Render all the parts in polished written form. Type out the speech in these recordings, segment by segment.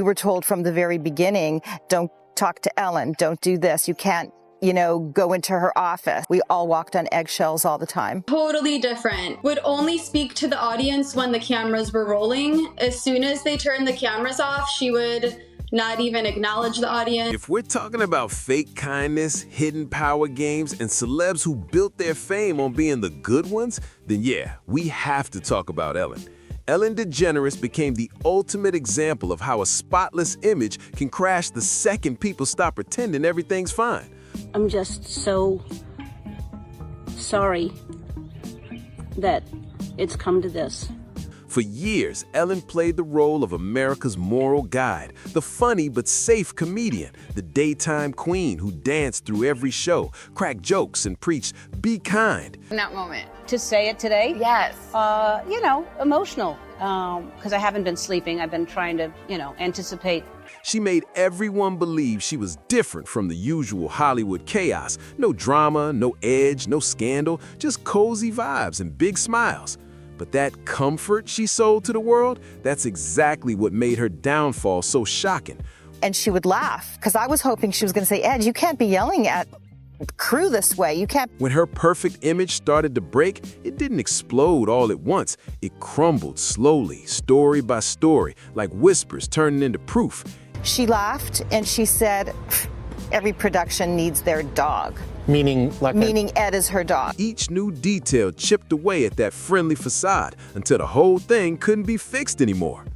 We were told from the very beginning, don't talk to Ellen, don't do this, you can't, go into her office. We all walked on eggshells all the time. Totally different. Would only speak to the audience when the cameras were rolling. As soon as they turned the cameras off, she would not even acknowledge the audience. If we're talking about fake kindness, hidden power games, and celebs who built their fame on being the good ones, then yeah, we have to talk about Ellen. Ellen DeGeneres became the ultimate example of how a spotless image can crash the second people stop pretending everything's fine. I'm just so sorry that it's come to this. For years, Ellen played the role of America's moral guide, the funny but safe comedian, the daytime queen who danced through every show, cracked jokes, and preached, "Be kind." In that moment. To say it today? Yes. Emotional. Because I haven't been sleeping. I've been trying to, anticipate. She made everyone believe she was different from the usual Hollywood chaos. No drama, no edge, no scandal, just cozy vibes and big smiles. But that comfort she sold to the world, that's exactly what made her downfall so shocking. And she would laugh, because I was hoping she was going to say, Ed, you can't be yelling at crew this way. You can't. When her perfect image started to break, it didn't explode all at once. It crumbled slowly, story by story, like whispers turning into proof. She laughed and she said, every production needs their dog. Meaning Ed is her dog. Each new detail chipped away at that friendly facade until the whole thing couldn't be fixed anymore.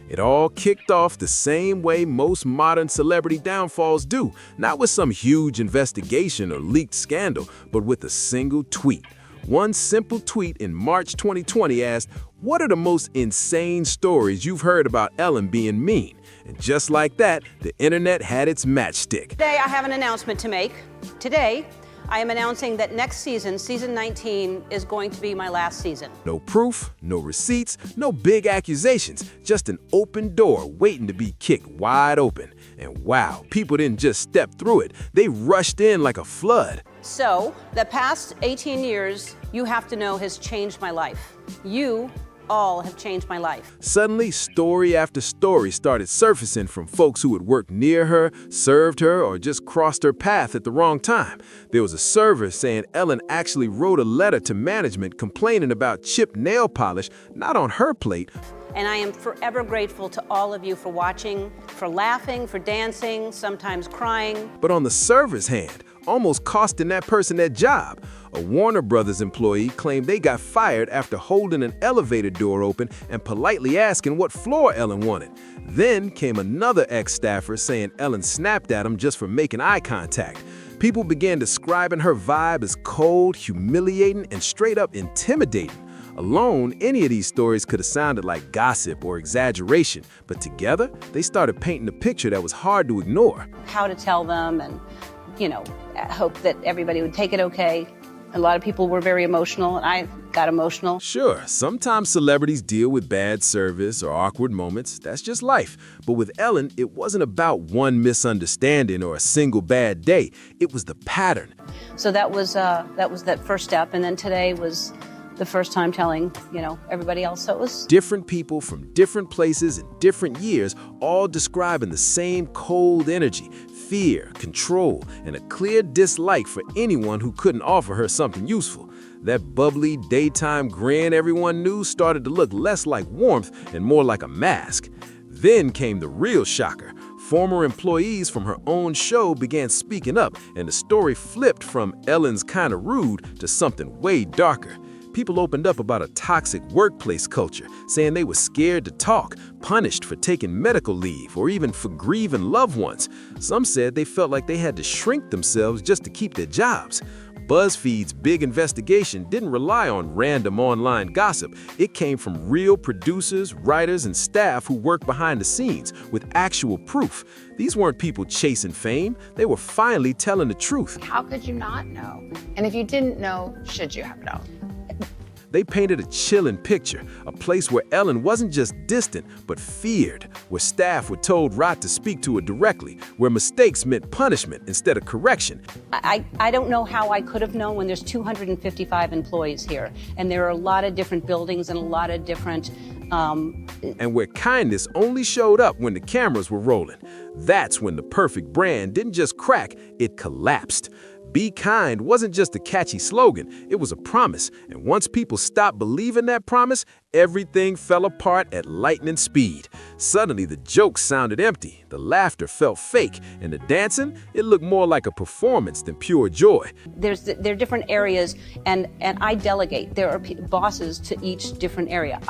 It all kicked off the same way most modern celebrity downfalls do, not with some huge investigation or leaked scandal, but with a single tweet. One simple tweet in March 2020 asked, "What are the most insane stories you've heard about Ellen being mean?" And just like that, the internet had its matchstick. Today, I have an announcement to make. Today, I am announcing that next season, season 19, is going to be my last season. No proof, no receipts, no big accusations, just an open door waiting to be kicked wide open. And wow, people didn't just step through it, they rushed in like a flood. So, the past 18 years, you have to know, has changed my life. You all have changed my life. Suddenly, story after story started surfacing from folks who had worked near her, served her, or just crossed her path at the wrong time. There was a server saying Ellen actually wrote a letter to management complaining about chipped nail polish not on her plate. And I am forever grateful to all of you for watching, for laughing, for dancing, sometimes crying. But on the server's hand, almost costing that person their job. A Warner Brothers employee claimed they got fired after holding an elevator door open and politely asking what floor Ellen wanted. Then came another ex-staffer saying Ellen snapped at him just for making eye contact. People began describing her vibe as cold, humiliating, and straight up intimidating. Alone, any of these stories could have sounded like gossip or exaggeration, but together, they started painting a picture that was hard to ignore. How to tell them and, hope that everybody would take it okay. A lot of people were very emotional, and I got emotional. Sure, sometimes celebrities deal with bad service or awkward moments. That's just life. But with Ellen, it wasn't about one misunderstanding or a single bad day. It was the pattern. So that was that first step, and then today was the first time telling, everybody else. So it was different people from different places in different years, all describing the same cold energy, fear, control, and a clear dislike for anyone who couldn't offer her something useful. That bubbly daytime grin everyone knew started to look less like warmth and more like a mask. Then came the real shocker. Former employees from her own show began speaking up, and the story flipped from Ellen's kind of rude to something way darker. People opened up about a toxic workplace culture, saying they were scared to talk, punished for taking medical leave, or even for grieving loved ones. Some said they felt like they had to shrink themselves just to keep their jobs. BuzzFeed's big investigation didn't rely on random online gossip. It came from real producers, writers, and staff who worked behind the scenes with actual proof. These weren't people chasing fame. They were finally telling the truth. How could you not know? And if you didn't know, should you have known? They painted a chilling picture, a place where Ellen wasn't just distant, but feared, where staff were told not to speak to her directly, where mistakes meant punishment instead of correction. I don't know how I could have known when there's 255 employees here, and there are a lot of different buildings and a lot of different And where kindness only showed up when the cameras were rolling. That's when the perfect brand didn't just crack, it collapsed. Be kind wasn't just a catchy slogan, it was a promise. And once people stopped believing that promise, everything fell apart at lightning speed. Suddenly, the jokes sounded empty, the laughter felt fake, and the dancing, it looked more like a performance than pure joy. There are different areas, and I delegate. There are bosses to each different area.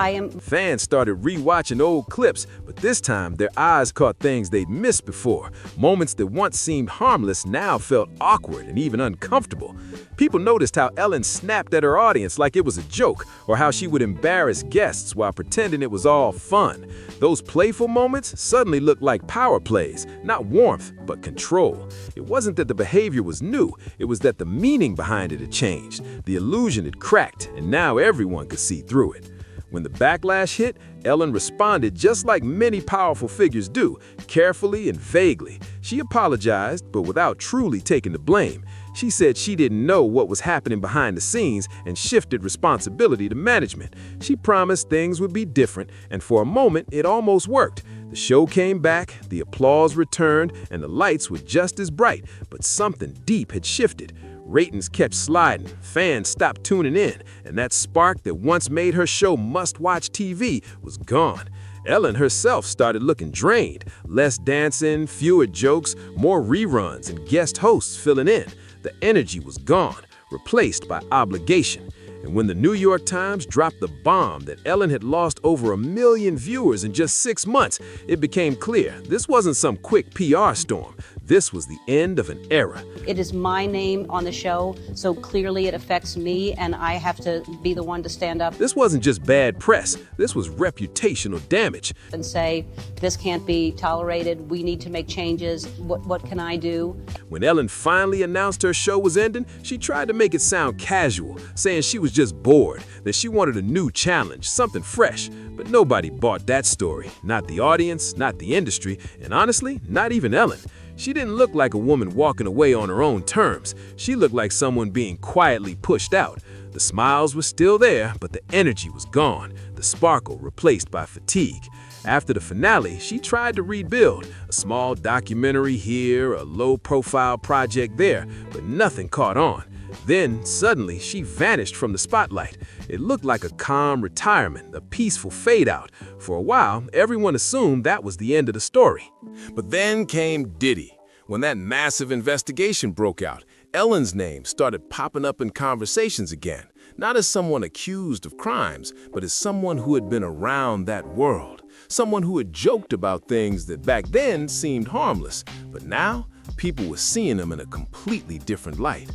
Fans started rewatching old clips, but this time their eyes caught things they'd missed before. Moments that once seemed harmless now felt awkward and even uncomfortable. People noticed how Ellen snapped at her audience like it was a joke, or how she would embarrass guests while pretending it was all fun. Those playful moments suddenly looked like power plays, not warmth, but control. It wasn't that the behavior was new, it was that the meaning behind it had changed. The illusion had cracked, and now everyone could see through it. When the backlash hit, Ellen responded just like many powerful figures do, carefully and vaguely. She apologized, but without truly taking the blame. She said she didn't know what was happening behind the scenes and shifted responsibility to management. She promised things would be different, and for a moment, it almost worked. The show came back, the applause returned, and the lights were just as bright, but something deep had shifted. Ratings kept sliding, fans stopped tuning in, and that spark that once made her show must-watch TV was gone. Ellen herself started looking drained. Less dancing, fewer jokes, more reruns, and guest hosts filling in. The energy was gone, replaced by obligation. And when the New York Times dropped the bomb that Ellen had lost over 1 million viewers in just 6 months, it became clear this wasn't some quick PR storm. This was the end of an era. It is my name on the show, so clearly it affects me, and I have to be the one to stand up. This wasn't just bad press. This was reputational damage. And say, this can't be tolerated. We need to make changes. What can I do? When Ellen finally announced her show was ending, she tried to make it sound casual, saying she was just bored, that she wanted a new challenge, something fresh. But nobody bought that story. Not the audience, not the industry, and honestly, not even Ellen. She didn't look like a woman walking away on her own terms. She looked like someone being quietly pushed out. The smiles were still there, but the energy was gone, the sparkle replaced by fatigue. After the finale, she tried to rebuild, a small documentary here, a low-profile project there, but nothing caught on. Then, suddenly, she vanished from the spotlight. It looked like a calm retirement, a peaceful fade-out. For a while, everyone assumed that was the end of the story. But then came Diddy. When that massive investigation broke out, Ellen's name started popping up in conversations again, not as someone accused of crimes, but as someone who had been around that world, someone who had joked about things that back then seemed harmless, but now people were seeing them in a completely different light.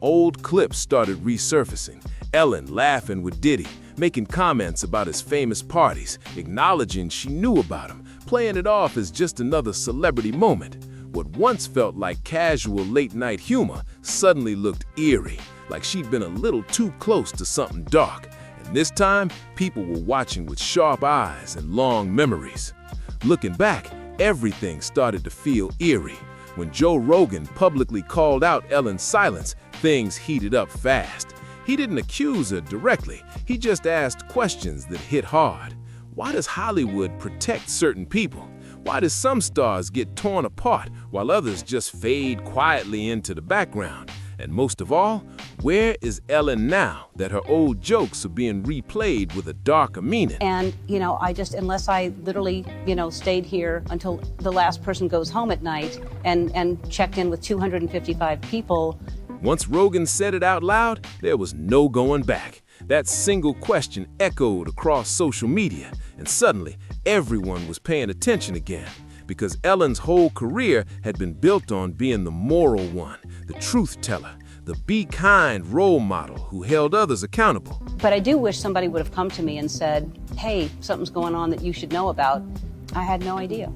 Old clips started resurfacing, Ellen laughing with Diddy, making comments about his famous parties, acknowledging she knew about him, playing it off as just another celebrity moment. What once felt like casual late-night humor suddenly looked eerie, like she'd been a little too close to something dark. And this time, people were watching with sharp eyes and long memories. Looking back, everything started to feel eerie. When Joe Rogan publicly called out Ellen's silence, things heated up fast. He didn't accuse her directly, he just asked questions that hit hard. Why does Hollywood protect certain people? Why do some stars get torn apart while others just fade quietly into the background? And most of all, where is Ellen now that her old jokes are being replayed with a darker meaning? And, unless I literally, stayed here until the last person goes home at night and checked in with 255 people. Once Rogan said it out loud, there was no going back. That single question echoed across social media, and suddenly everyone was paying attention again, because Ellen's whole career had been built on being the moral one, the truth teller, the be kind role model who held others accountable. But I do wish somebody would have come to me and said, hey, something's going on that you should know about. I had no idea.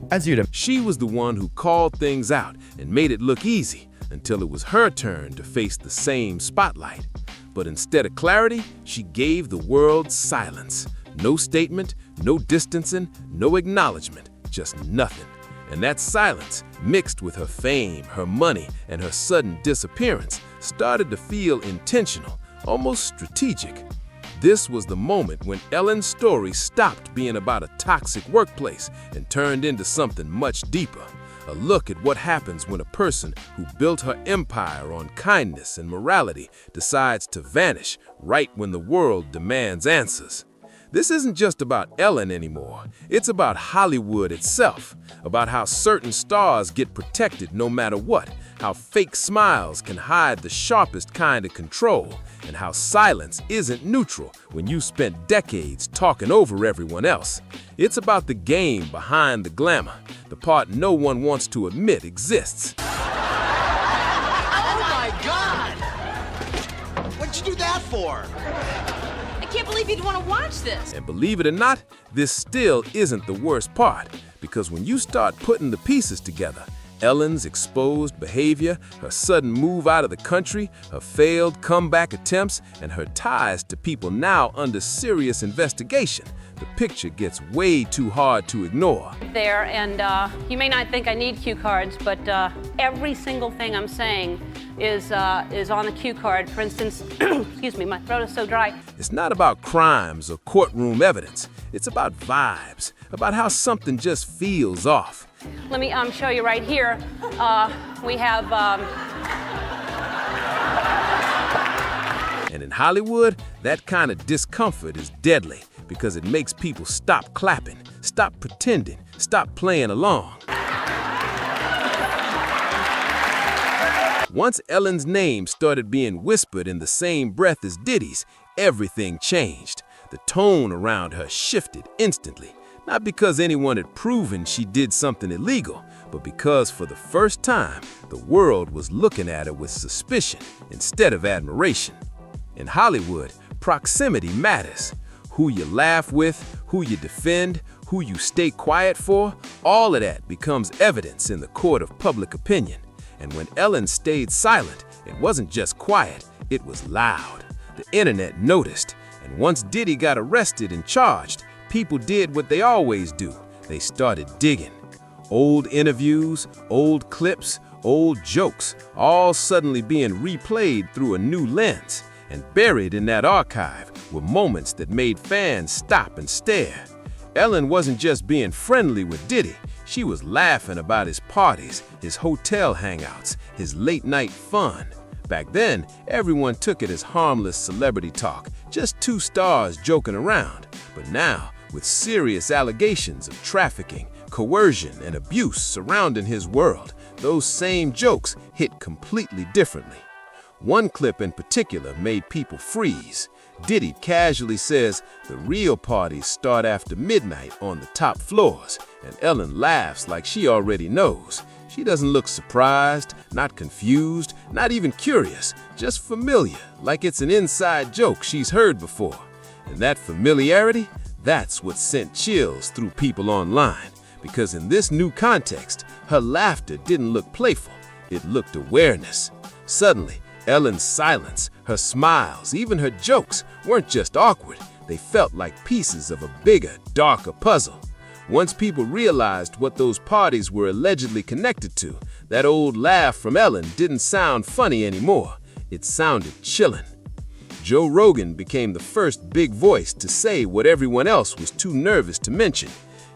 She was the one who called things out and made it look easy until it was her turn to face the same spotlight. But instead of clarity, she gave the world silence. No statement, no distancing, no acknowledgement, just nothing. And that silence, mixed with her fame, her money, and her sudden disappearance, started to feel intentional, almost strategic. This was the moment when Ellen's story stopped being about a toxic workplace and turned into something much deeper. A look at what happens when a person who built her empire on kindness and morality decides to vanish right when the world demands answers. This isn't just about Ellen anymore. It's about Hollywood itself, about how certain stars get protected no matter what, how fake smiles can hide the sharpest kind of control, and how silence isn't neutral when you spent decades talking over everyone else. It's about the game behind the glamour, the part no one wants to admit exists. Oh my God! What'd you do that for? I can't believe you'd want to watch this. And believe it or not, this still isn't the worst part, because when you start putting the pieces together, Ellen's exposed behavior, her sudden move out of the country, her failed comeback attempts, and her ties to people now under serious investigation, the picture gets way too hard to ignore. There, and you may not think I need cue cards, but every single thing I'm saying is on the cue card. For instance, excuse me, my throat is so dry. It's not about crimes or courtroom evidence. It's about vibes, about how something just feels off. Let me show you right here. We have... And in Hollywood, that kind of discomfort is deadly because it makes people stop clapping, stop pretending, stop playing along. Once Ellen's name started being whispered in the same breath as Diddy's, everything changed. The tone around her shifted instantly. Not because anyone had proven she did something illegal, but because for the first time, the world was looking at her with suspicion instead of admiration. In Hollywood, proximity matters. Who you laugh with, who you defend, who you stay quiet for, all of that becomes evidence in the court of public opinion. And when Ellen stayed silent, it wasn't just quiet, it was loud. The internet noticed, and once Diddy got arrested and charged, people did what they always do. They started digging. Old interviews, old clips, old jokes, all suddenly being replayed through a new lens. And buried in that archive were moments that made fans stop and stare. Ellen wasn't just being friendly with Diddy. She was laughing about his parties, his hotel hangouts, his late-night fun. Back then, everyone took it as harmless celebrity talk, just two stars joking around. But now, with serious allegations of trafficking, coercion, and abuse surrounding his world, those same jokes hit completely differently. One clip in particular made people freeze. Diddy casually says the real parties start after midnight on the top floors, and Ellen laughs like she already knows. She doesn't look surprised, not confused, not even curious, just familiar, like it's an inside joke she's heard before. And that familiarity, that's what sent chills through people online, because in this new context, her laughter didn't look playful, it looked awareness. Suddenly, Ellen's silence, her smiles, even her jokes weren't just awkward, they felt like pieces of a bigger, darker puzzle. Once people realized what those parties were allegedly connected to, that old laugh from Ellen didn't sound funny anymore, it sounded chilling. Joe Rogan became the first big voice to say what everyone else was too nervous to mention.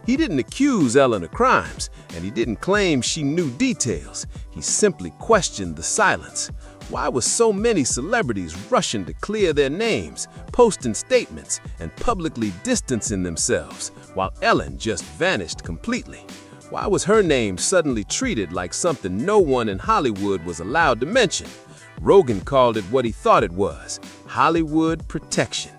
He didn't accuse Ellen of crimes, and he didn't claim she knew details. He simply questioned the silence. Why were so many celebrities rushing to clear their names, posting statements, and publicly distancing themselves, while Ellen just vanished completely? Why was her name suddenly treated like something no one in Hollywood was allowed to mention? Rogan called it what he thought it was, Hollywood protection.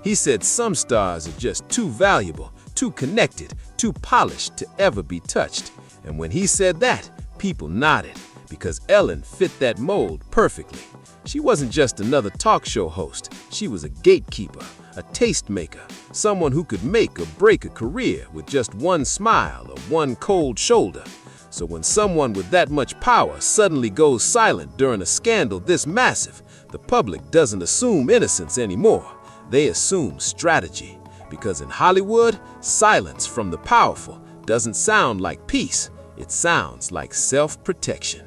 He said some stars are just too valuable, too connected, too polished to ever be touched. And when he said that, people nodded, because Ellen fit that mold perfectly. She wasn't just another talk show host. She was a gatekeeper, a tastemaker, someone who could make or break a career with just one smile or one cold shoulder. So when someone with that much power suddenly goes silent during a scandal this massive, the public doesn't assume innocence anymore. They assume strategy. Because in Hollywood, silence from the powerful doesn't sound like peace. It sounds like self-protection.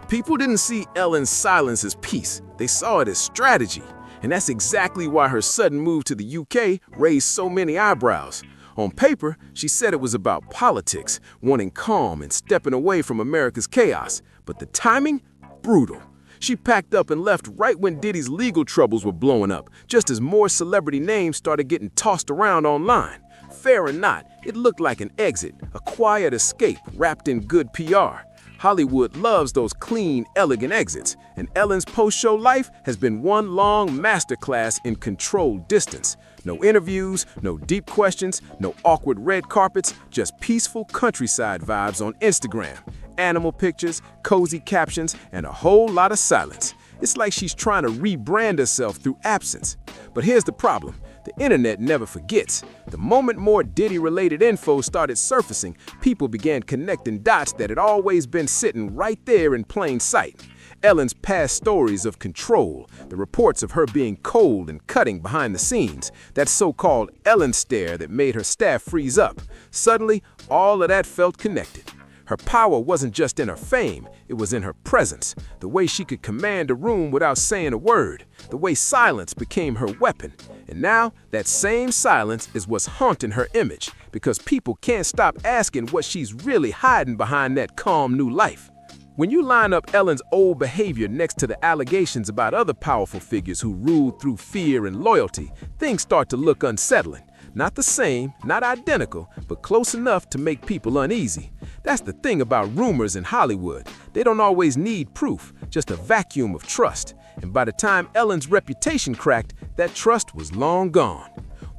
People didn't see Ellen's silence as peace. They saw it as strategy. And that's exactly why her sudden move to the UK raised so many eyebrows. On paper, she said it was about politics, wanting calm and stepping away from America's chaos. But the timing? Brutal. She packed up and left right when Diddy's legal troubles were blowing up, just as more celebrity names started getting tossed around online. Fair or not, it looked like an exit, a quiet escape wrapped in good PR. Hollywood loves those clean, elegant exits, and Ellen's post-show life has been one long masterclass in controlled distance. No interviews, no deep questions, no awkward red carpets, just peaceful countryside vibes on Instagram. Animal pictures, cozy captions, and a whole lot of silence. It's like she's trying to rebrand herself through absence. But here's the problem. The internet never forgets. The moment more Diddy-related info started surfacing, people began connecting dots that had always been sitting right there in plain sight. Ellen's past stories of control, the reports of her being cold and cutting behind the scenes, that so-called Ellen stare that made her staff freeze up. Suddenly, all of that felt connected. Her power wasn't just in her fame, it was in her presence, the way she could command a room without saying a word, the way silence became her weapon. And now, that same silence is what's haunting her image, because people can't stop asking what she's really hiding behind that calm new life. When you line up Ellen's old behavior next to the allegations about other powerful figures who ruled through fear and loyalty, things start to look unsettling. Not the same, not identical, but close enough to make people uneasy. That's the thing about rumors in Hollywood. They don't always need proof, just a vacuum of trust. And by the time Ellen's reputation cracked, that trust was long gone.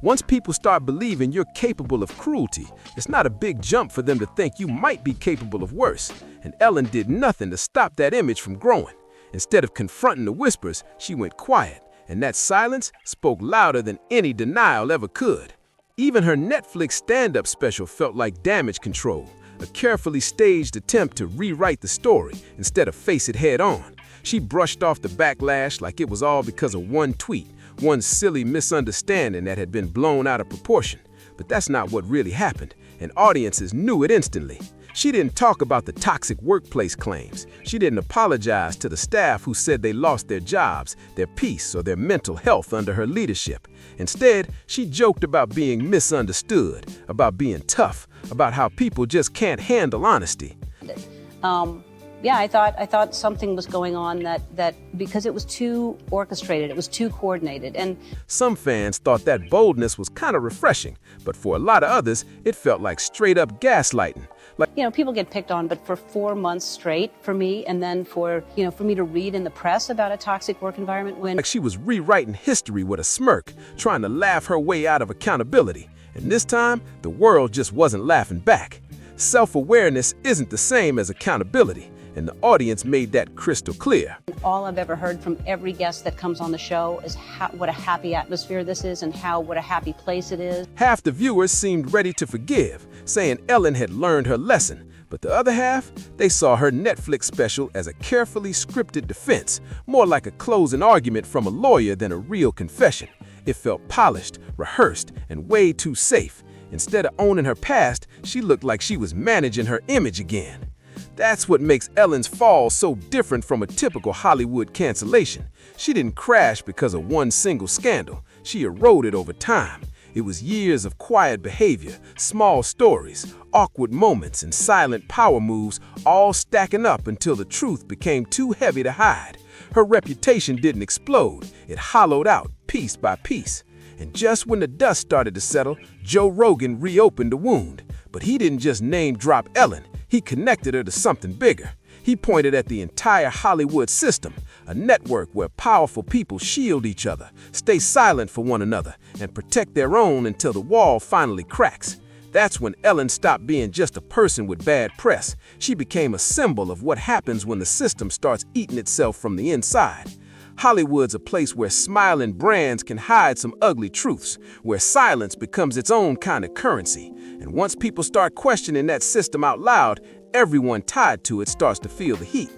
Once people start believing you're capable of cruelty, it's not a big jump for them to think you might be capable of worse. And Ellen did nothing to stop that image from growing. Instead of confronting the whispers, she went quiet, and that silence spoke louder than any denial ever could. Even her Netflix stand-up special felt like damage control, a carefully staged attempt to rewrite the story instead of face it head-on. She brushed off the backlash like it was all because of one tweet, one silly misunderstanding that had been blown out of proportion. But that's not what really happened, and audiences knew it instantly. She didn't talk about the toxic workplace claims. She didn't apologize to the staff who said they lost their jobs, their peace, or their mental health under her leadership. Instead, she joked about being misunderstood, about being tough, about how people just can't handle honesty. Yeah, I thought something was going on that because it was too orchestrated, it was too coordinated. And some fans thought that boldness was kind of refreshing, but for a lot of others, it felt like straight up gaslighting. Like, people get picked on, but for 4 months straight for me, and then for me to read in the press about a toxic work environment when... Like she was rewriting history with a smirk, trying to laugh her way out of accountability. And this time, the world just wasn't laughing back. Self-awareness isn't the same as accountability, and the audience made that crystal clear. All I've ever heard from every guest that comes on the show is what a happy atmosphere this is and what a happy place it is. Half the viewers seemed ready to forgive, saying Ellen had learned her lesson. But the other half, they saw her Netflix special as a carefully scripted defense, more like a closing argument from a lawyer than a real confession. It felt polished, rehearsed, and way too safe. Instead of owning her past, she looked like she was managing her image again. That's what makes Ellen's fall so different from a typical Hollywood cancellation. She didn't crash because of one single scandal. She eroded over time. It was years of quiet behavior, small stories, awkward moments, and silent power moves all stacking up until the truth became too heavy to hide. Her reputation didn't explode. It hollowed out piece by piece. And just when the dust started to settle, Joe Rogan reopened the wound. But he didn't just name-drop Ellen. He connected her to something bigger. He pointed at the entire Hollywood system, a network where powerful people shield each other, stay silent for one another, and protect their own until the wall finally cracks. That's when Ellen stopped being just a person with bad press. She became a symbol of what happens when the system starts eating itself from the inside. Hollywood's a place where smiling brands can hide some ugly truths, where silence becomes its own kind of currency. And once people start questioning that system out loud, everyone tied to it starts to feel the heat.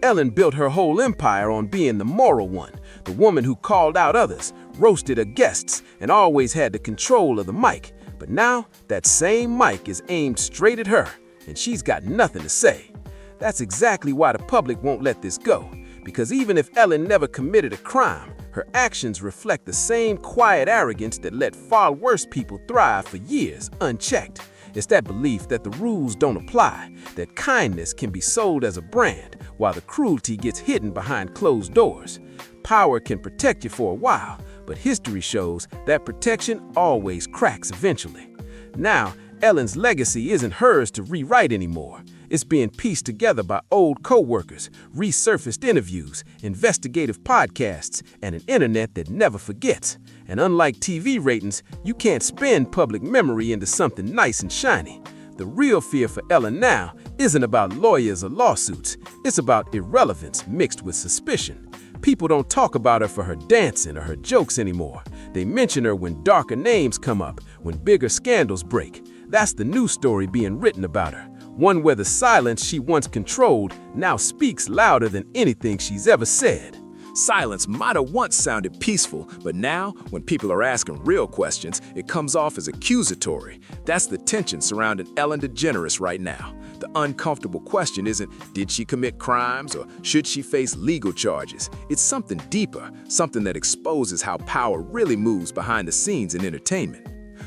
Ellen built her whole empire on being the moral one, the woman who called out others, roasted her guests, and always had the control of the mic. But now, that same mic is aimed straight at her, and she's got nothing to say. That's exactly why the public won't let this go. Because even if Ellen never committed a crime, her Her actions reflect the same quiet arrogance that let far worse people thrive for years unchecked. It's that belief that the rules don't apply, that kindness can be sold as a brand, while the cruelty gets hidden behind closed doors. Power can protect you for a while, but history shows that protection always cracks eventually. Now, Ellen's legacy isn't hers to rewrite anymore. It's being pieced together by old co-workers, resurfaced interviews, investigative podcasts, and an internet that never forgets. And unlike TV ratings, you can't spin public memory into something nice and shiny. The real fear for Ellen now isn't about lawyers or lawsuits. It's about irrelevance mixed with suspicion. People don't talk about her for her dancing or her jokes anymore. They mention her when darker names come up, when bigger scandals break. That's the new story being written about her. One where the silence she once controlled now speaks louder than anything she's ever said. Silence might have once sounded peaceful, but now, when people are asking real questions, it comes off as accusatory. That's the tension surrounding Ellen DeGeneres right now. The uncomfortable question isn't, did she commit crimes or should she face legal charges? It's something deeper, something that exposes how power really moves behind the scenes in entertainment.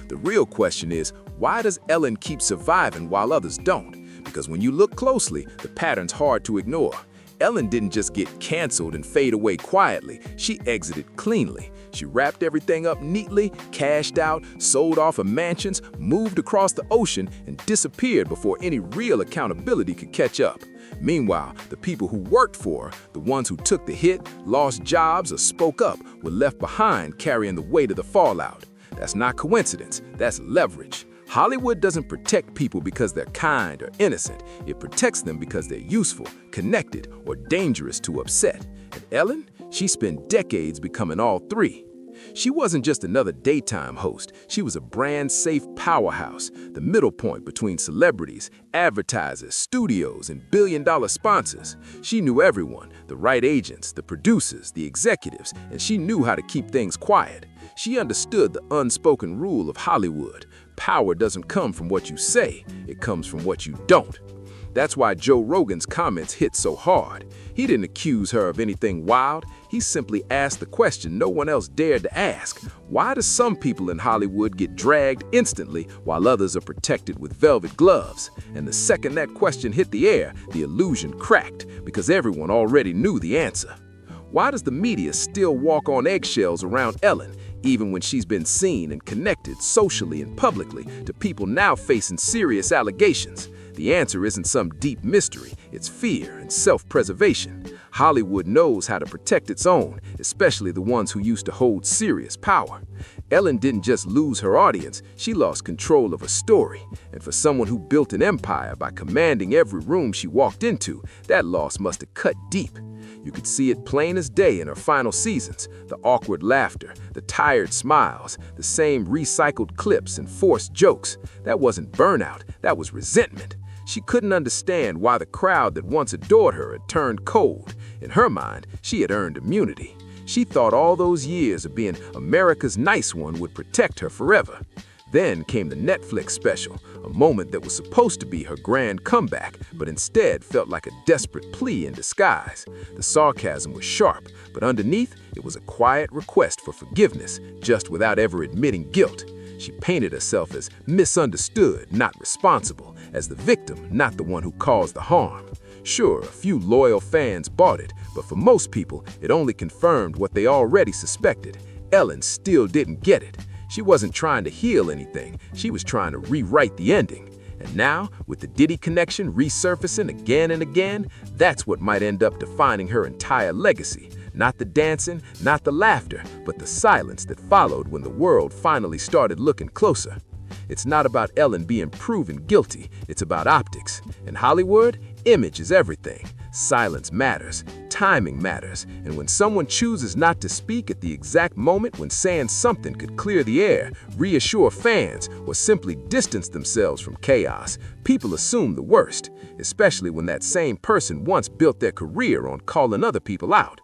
The real question is, why does Ellen keep surviving while others don't? Because when you look closely, the pattern's hard to ignore. Ellen didn't just get canceled and fade away quietly, she exited cleanly. She wrapped everything up neatly, cashed out, sold off her mansions, moved across the ocean, and disappeared before any real accountability could catch up. Meanwhile, the people who worked for her, the ones who took the hit, lost jobs, or spoke up, were left behind carrying the weight of the fallout. That's not coincidence, that's leverage. Hollywood doesn't protect people because they're kind or innocent. It protects them because they're useful, connected, or dangerous to upset. And Ellen, she spent decades becoming all three. She wasn't just another daytime host. She was a brand-safe powerhouse, the middle point between celebrities, advertisers, studios, and billion-dollar sponsors. She knew everyone, the right agents, the producers, the executives, and she knew how to keep things quiet. She understood the unspoken rule of Hollywood. Power doesn't come from what you say, it comes from what you don't. That's why Joe Rogan's comments hit so hard. He didn't accuse her of anything wild, he simply asked the question no one else dared to ask. Why do some people in Hollywood get dragged instantly while others are protected with velvet gloves? And the second that question hit the air, the illusion cracked, because everyone already knew the answer. Why does the media still walk on eggshells around Ellen, even when she's been seen and connected socially and publicly to people now facing serious allegations? The answer isn't some deep mystery, it's fear and self-preservation. Hollywood knows how to protect its own, especially the ones who used to hold serious power. Ellen didn't just lose her audience, she lost control of her story. And for someone who built an empire by commanding every room she walked into, that loss must have cut deep. You could see it plain as day in her final seasons, the awkward laughter, the tired smiles, the same recycled clips and forced jokes. That wasn't burnout, that was resentment. She couldn't understand why the crowd that once adored her had turned cold. In her mind, she had earned immunity. She thought all those years of being America's nice one would protect her forever. Then came the Netflix special, a moment that was supposed to be her grand comeback, but instead felt like a desperate plea in disguise. The sarcasm was sharp, but underneath, it was a quiet request for forgiveness, just without ever admitting guilt. She painted herself as misunderstood, not responsible, as the victim, not the one who caused the harm. Sure, a few loyal fans bought it, but for most people, it only confirmed what they already suspected. Ellen still didn't get it. She wasn't trying to heal anything, she was trying to rewrite the ending. And now, with the Diddy connection resurfacing again and again, that's what might end up defining her entire legacy. Not the dancing, not the laughter, but the silence that followed when the world finally started looking closer. It's not about Ellen being proven guilty, it's about optics. In Hollywood, image is everything. Silence matters, timing matters, and when someone chooses not to speak at the exact moment when saying something could clear the air, reassure fans, or simply distance themselves from chaos, people assume the worst, especially when that same person once built their career on calling other people out.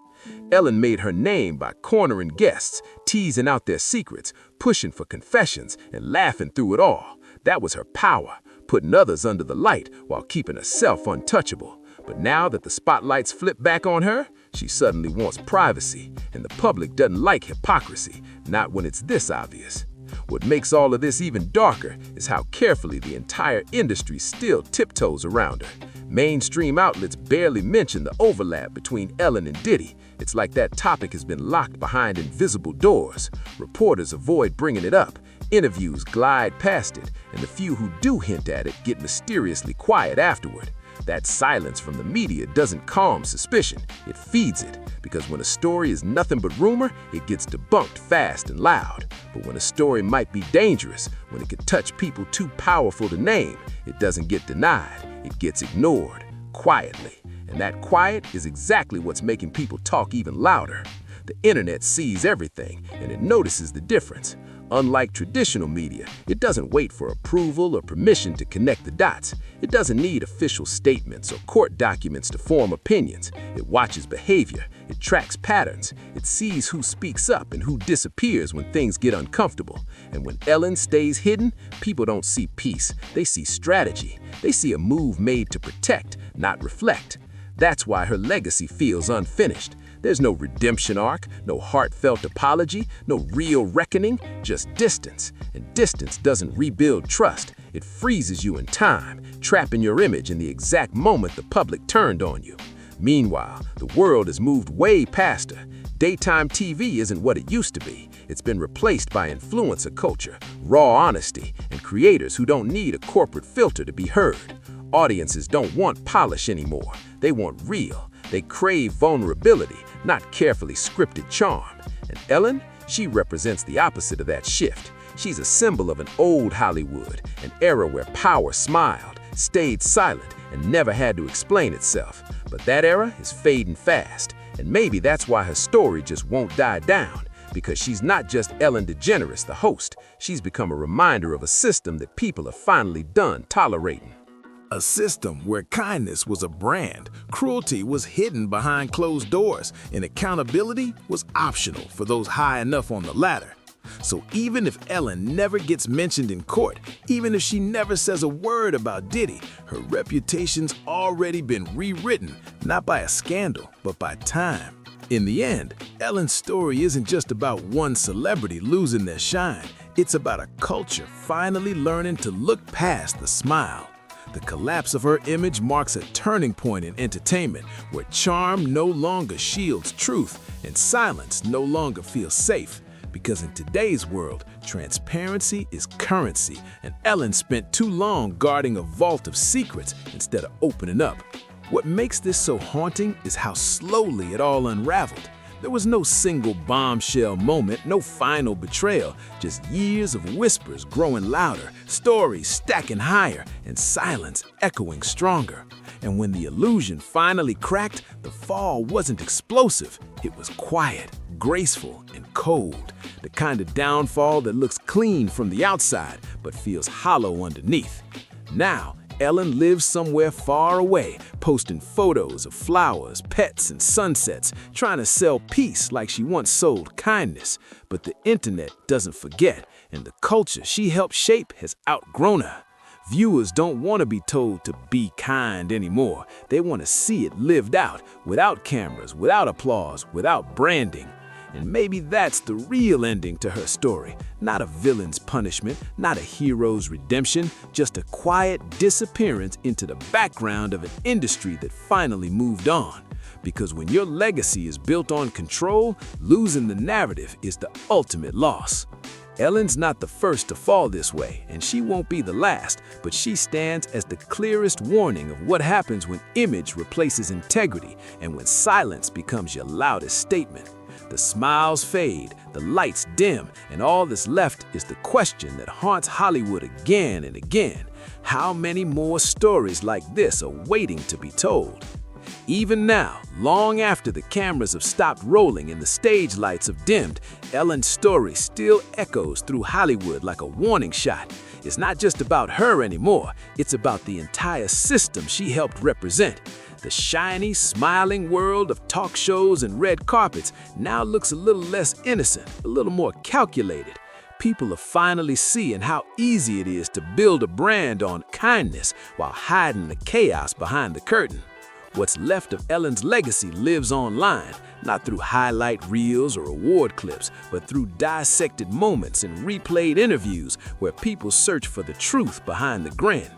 Ellen made her name by cornering guests, teasing out their secrets, pushing for confessions, and laughing through it all. That was her power, putting others under the light while keeping herself untouchable. But now that the spotlight's flipped back on her, She suddenly wants privacy, and the public doesn't like hypocrisy, not when it's this obvious. What makes all of this even darker is how carefully the entire industry still tiptoes around her. Mainstream outlets barely mention the overlap between Ellen and Diddy. It's like that topic has been locked behind invisible doors. Reporters avoid bringing it up. Interviews glide past it, and the few who do hint at it get mysteriously quiet afterward. That silence from the media doesn't calm suspicion, it feeds it, because when a story is nothing but rumor, it gets debunked fast and loud. But when a story might be dangerous, when it could touch people too powerful to name, it doesn't get denied, it gets ignored, quietly. And that quiet is exactly what's making people talk even louder. The internet sees everything, and it notices the difference. Unlike traditional media, it doesn't wait for approval or permission to connect the dots. It doesn't need official statements or court documents to form opinions. It watches behavior, it tracks patterns, it sees who speaks up and who disappears when things get uncomfortable. And when Ellen stays hidden, people don't see peace, they see strategy. They see a move made to protect, not reflect. That's why her legacy feels unfinished. There's no redemption arc, no heartfelt apology, no real reckoning, just distance. And distance doesn't rebuild trust. It freezes you in time, trapping your image in the exact moment the public turned on you. Meanwhile, the world has moved way past her. Daytime TV isn't what it used to be. It's been replaced by influencer culture, raw honesty, and creators who don't need a corporate filter to be heard. Audiences don't want polish anymore. They want real. They crave vulnerability, not carefully scripted charm. And Ellen, she represents the opposite of that shift. She's a symbol of an old Hollywood, an era where power smiled, stayed silent, and never had to explain itself. But that era is fading fast, and maybe that's why her story just won't die down, because she's not just Ellen DeGeneres, the host. She's become a reminder of a system that people are finally done tolerating. A system where kindness was a brand, cruelty was hidden behind closed doors, and accountability was optional for those high enough on the ladder. So even if Ellen never gets mentioned in court, even if she never says a word about Diddy, her reputation's already been rewritten, not by a scandal, but by time. In the end, Ellen's story isn't just about one celebrity losing their shine. It's about a culture finally learning to look past the smile. The collapse of her image marks a turning point in entertainment, where charm no longer shields truth and silence no longer feels safe. Because in today's world, transparency is currency, and Ellen spent too long guarding a vault of secrets instead of opening up. What makes this so haunting is how slowly it all unraveled. There was no single bombshell moment, no final betrayal, just years of whispers growing louder, stories stacking higher, and silence echoing stronger. And when the illusion finally cracked, the fall wasn't explosive. It was quiet, graceful, and cold. The kind of downfall that looks clean from the outside, but feels hollow underneath. Now, Ellen lives somewhere far away, posting photos of flowers, pets, and sunsets, trying to sell peace like she once sold kindness. But the internet doesn't forget, and the culture she helped shape has outgrown her. Viewers don't want to be told to be kind anymore. They want to see it lived out, without cameras, without applause, without branding. And maybe that's the real ending to her story. Not a villain's punishment, not a hero's redemption, just a quiet disappearance into the background of an industry that finally moved on. Because when your legacy is built on control, losing the narrative is the ultimate loss. Ellen's not the first to fall this way, and she won't be the last, but she stands as the clearest warning of what happens when image replaces integrity and when silence becomes your loudest statement. The smiles fade, the lights dim, and all that's left is the question that haunts Hollywood again and again. How many more stories like this are waiting to be told? Even now, long after the cameras have stopped rolling and the stage lights have dimmed, Ellen's story still echoes through Hollywood like a warning shot. It's not just about her anymore, it's about the entire system she helped represent. The shiny, smiling world of talk shows and red carpets now looks a little less innocent, a little more calculated. People are finally seeing how easy it is to build a brand on kindness while hiding the chaos behind the curtain. What's left of Ellen's legacy lives online, not through highlight reels or award clips, but through dissected moments and replayed interviews where people search for the truth behind the grin.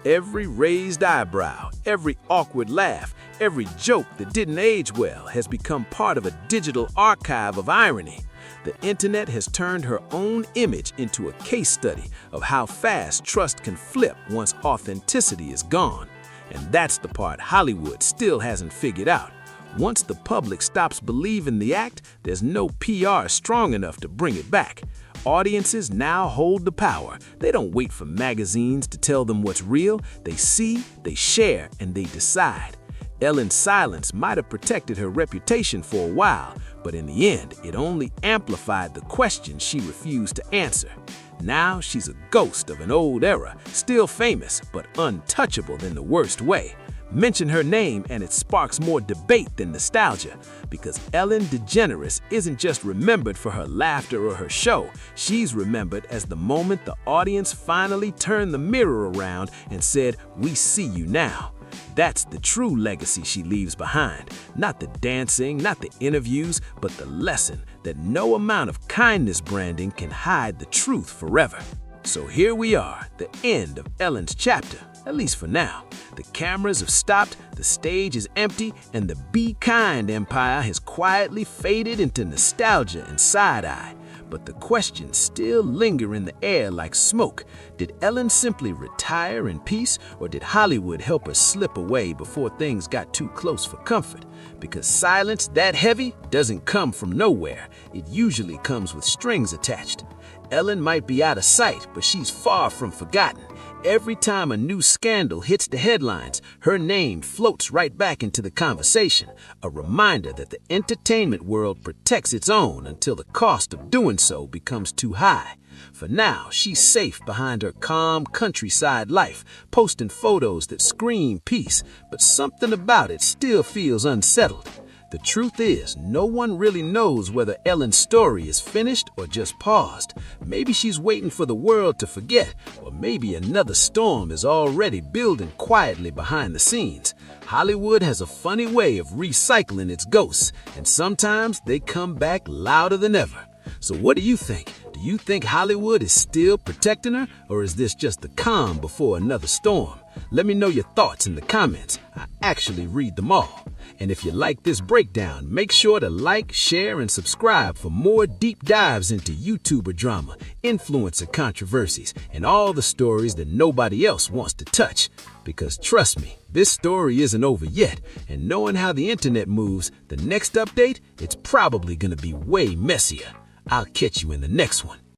Every raised eyebrow, every awkward laugh, every joke that didn't age well has become part of a digital archive of irony. The internet has turned her own image into a case study of how fast trust can flip once authenticity is gone. And that's the part Hollywood still hasn't figured out. Once the public stops believing the act, there's no PR strong enough to bring it back. Audiences now hold the power. They don't wait for magazines to tell them what's real. They see, they share, and they decide. Ellen's silence might have protected her reputation for a while, but in the end, it only amplified the questions she refused to answer. Now she's a ghost of an old era, still famous, but untouchable in the worst way. Mention her name and it sparks more debate than nostalgia, because Ellen DeGeneres isn't just remembered for her laughter or her show. She's remembered as the moment the audience finally turned the mirror around and said, "We see you now." That's the true legacy she leaves behind. Not the dancing, not the interviews, but the lesson that no amount of kindness branding can hide the truth forever. So here we are, the end of Ellen's chapter, at least for now. The cameras have stopped, the stage is empty, and the Be Kind empire has quietly faded into nostalgia and side-eye. But the questions still linger in the air like smoke. Did Ellen simply retire in peace, or did Hollywood help her slip away before things got too close for comfort? Because silence that heavy doesn't come from nowhere. It usually comes with strings attached. Ellen might be out of sight, but she's far from forgotten. Every time a new scandal hits the headlines, her name floats right back into the conversation, a reminder that the entertainment world protects its own until the cost of doing so becomes too high. For now, she's safe behind her calm countryside life, posting photos that scream peace, but something about it still feels unsettled. The truth is, no one really knows whether Ellen's story is finished or just paused. Maybe she's waiting for the world to forget, or maybe another storm is already building quietly behind the scenes. Hollywood has a funny way of recycling its ghosts, and sometimes they come back louder than ever. So what do you think? Do you think Hollywood is still protecting her, or is this just the calm before another storm? Let me know your thoughts in the comments. I actually read them all. And if you like this breakdown, make sure to like, share, and subscribe for more deep dives into YouTuber drama, influencer controversies, and all the stories that nobody else wants to touch. Because trust me, this story isn't over yet, and knowing how the internet moves, the next update, it's probably gonna be way messier. I'll catch you in the next one.